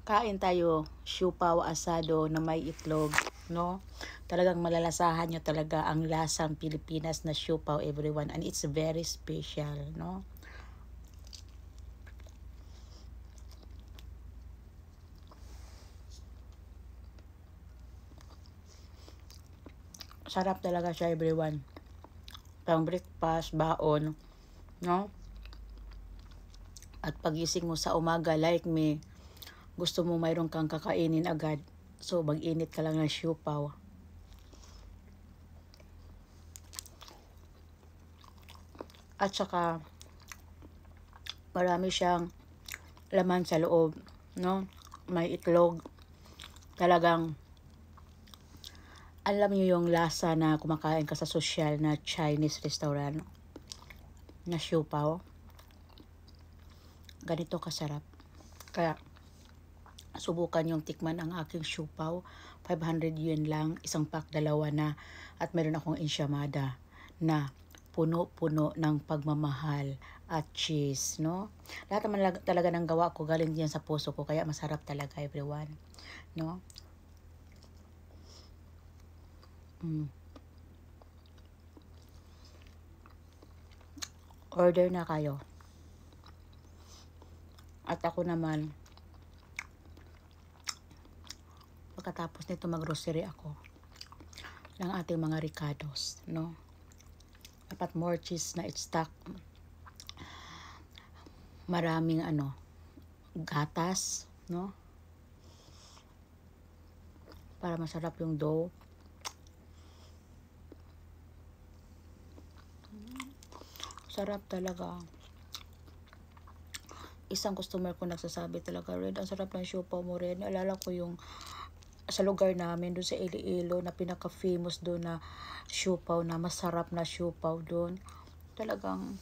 Kain tayo, siupaw asado na may itlog, no? Talagang malalasahan nyo talaga ang lasang Pilipinas na siupaw, everyone. And it's very special, no? Sarap talaga siya, everyone. Pang breakfast, baon, no? At pagising mo sa umaga, like me, gusto mo mayroon kang kakainin agad. So, mag-init ka lang ng siupaw. At saka, marami siyang laman sa loob, no? May itlog. Talagang, alam niyo yung lasa na kumakain ka sa social na Chinese restaurant na siupaw. Ganito kasarap. Kaya, subukan yung tikman ang aking siupaw. 500 yen lang, isang pack, dalawa na. At meron akong ensaymada na puno-puno ng pagmamahal at cheese, no? Lahat naman talaga ng gawa ko galing diyan sa puso ko, kaya masarap talaga, everyone, no? Order na kayo. At ako naman, pagkatapos nito mag-grocery ako ng ating mga ricados, no? Dapat more cheese na stock. Maraming gatas, no? Para masarap yung dough. Sarap talaga. Isang customer ko nagsasabi talaga, Red, ang sarap ng siupaw mo, Red. Naalala ko yung sa lugar namin, doon sa Iloilo, na pinaka-famous doon na siupaw, na masarap na siupaw doon. Talagang,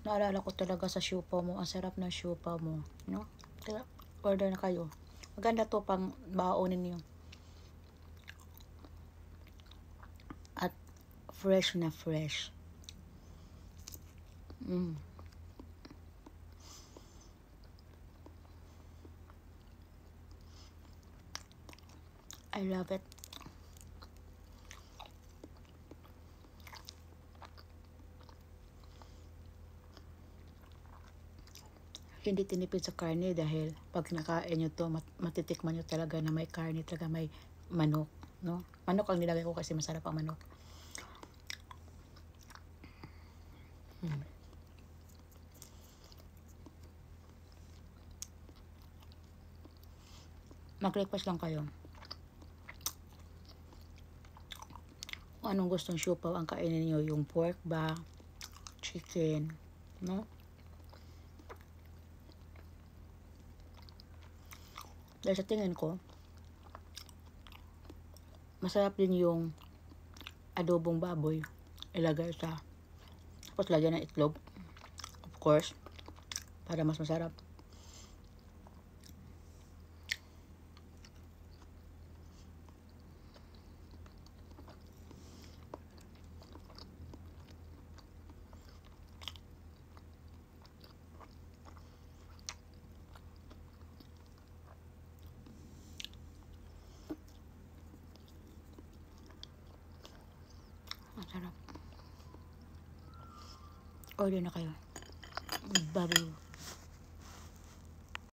naalala ko talaga sa siupaw mo, ang sarap ng siupaw mo, no? Kaya, order na kayo. Maganda to pang baonin niyo. At fresh na fresh. I love it. Hindi tinipid sa karne dahil pag nakain nyo to, matitikman nyo talaga na may karne, talaga may manok, no? Manok ang nilagay ko kasi masarap ang manok. Mag-request lang kayo. Kung anong gustong siupaw ang kainin niyo, yung pork ba, chicken, no? Dahil sa tingin ko, masarap din yung adobong baboy. Ilagay sa, tapos lagyan ng itlog, of course, para mas masarap. Masarap. Order na kayo. Baboy.